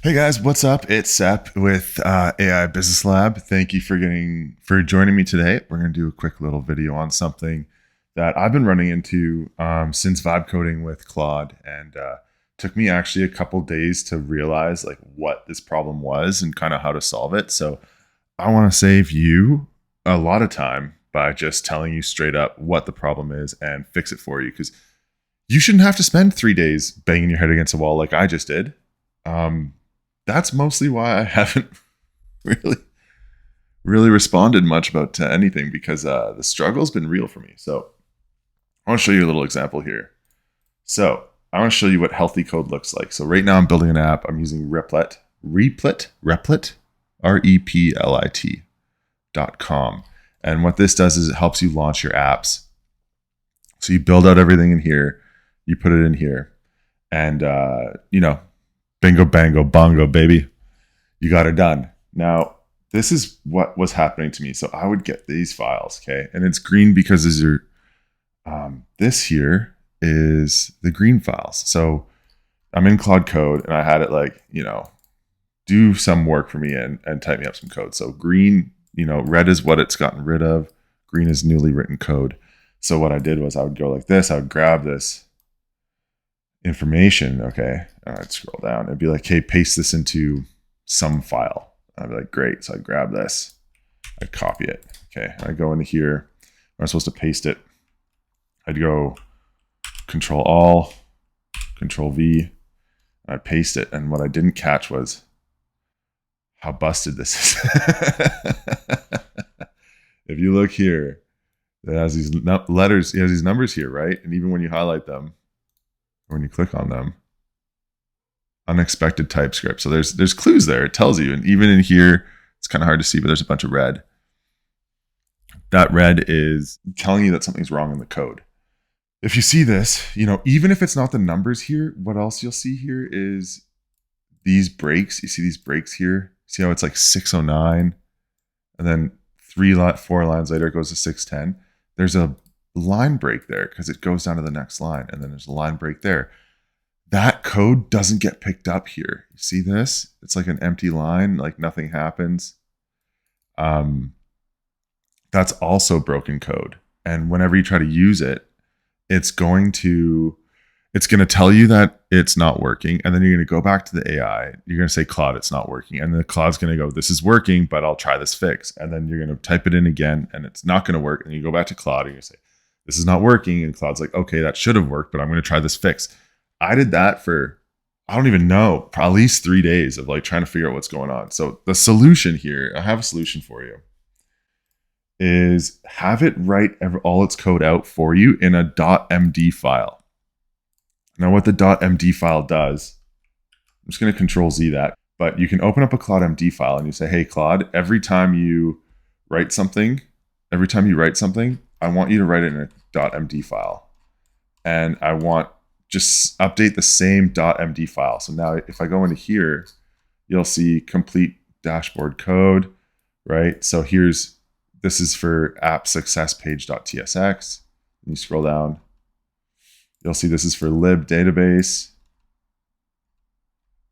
Hey guys, what's up? It's Sep with AI Business Lab. Thank you for joining me today. We're going to do a quick little video on something that I've been running into since vibe coding with Claude, and took me actually a couple days to realize like what this problem was and kind of how to solve it. So I want to save you a lot of time by just telling you straight up what the problem is and fix it for you, because you shouldn't have to spend 3 days banging your head against a wall like I just did. That's mostly why I haven't really responded much about anything, because the struggle's been real for me. So I want to show you a little example here. So I want to show you what healthy code looks like. So right now I'm building an app. I'm using Replit, Replit.com. And what this does is it helps you launch your apps. So you build out everything in here, you put it in here, and bingo, bango, bongo, baby. You got it done. Now, this is what was happening to me. So I would get these files, okay? And it's green because these are, this here is the green files. So I'm in Claude Code and I had it do some work for me and type me up some code. So green, red is what it's gotten rid of. Green is newly written code. So what I did was I would go like this. I would grab this information, okay, and I'd scroll down. It'd be like, hey, paste this into some file. I'd be like, great. So I'd grab this, I'd copy it, okay, and I'd go into here. I'm supposed to paste it. I'd go Control All, Control V, and I'd paste it. And what I didn't catch was how busted this is. If you look here, it has these letters, it has these numbers here, right? And even when you highlight them, when you click on them, unexpected TypeScript. So there's clues there. It tells you. And even in here, it's kind of hard to see, but there's a bunch of red. That red is telling you that something's wrong in the code. If you see this, even if it's not the numbers here, what else you'll see here is these breaks. You see these breaks here? See how it's like 609, and then 4 lines later it goes to 610. There's a line break there because it goes down to the next line, and then there's a line break there. That code doesn't get picked up here. You see this? It's like an empty line, like nothing happens. That's also broken code. And whenever you try to use it, it's going to tell you that it's not working, and then you're going to go back to the AI. You're going to say, Claude, it's not working, and the Claude's going to go, this is working, but I'll try this fix. And then you're going to type it in again, and it's not going to work. And you go back to Claude, and you say, this is not working. And Claude's like, okay, that should have worked, but I'm going to try this fix. I did that for, I don't even know, at least 3 days of trying to figure out what's going on. So the solution here, I have a solution for you, is have it write all its code out for you in a .md file. Now what the .md file does, I'm just going to Control Z that, but you can open up a Claude MD file and you say, hey, Claude, every time you write something, I want you to write it in a .md file. And I want just update the same .md file. So now if I go into here, you'll see complete dashboard code, right? So this is for app success page.tsx. And you scroll down, you'll see this is for lib database.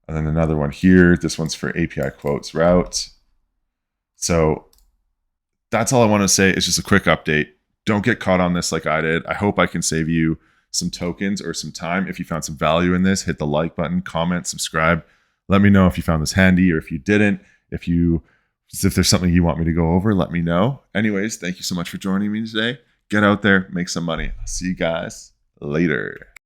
And then another one here. This one's for API quotes routes. So that's all I want to say. It's just a quick update. Don't get caught on this like I did. I hope I can save you some tokens or some time. If you found some value in this, hit the like button, comment, subscribe. Let me know if you found this handy or if you didn't. If there's something you want me to go over, let me know. Anyways, thank you so much for joining me today. Get out there, make some money. I'll see you guys later.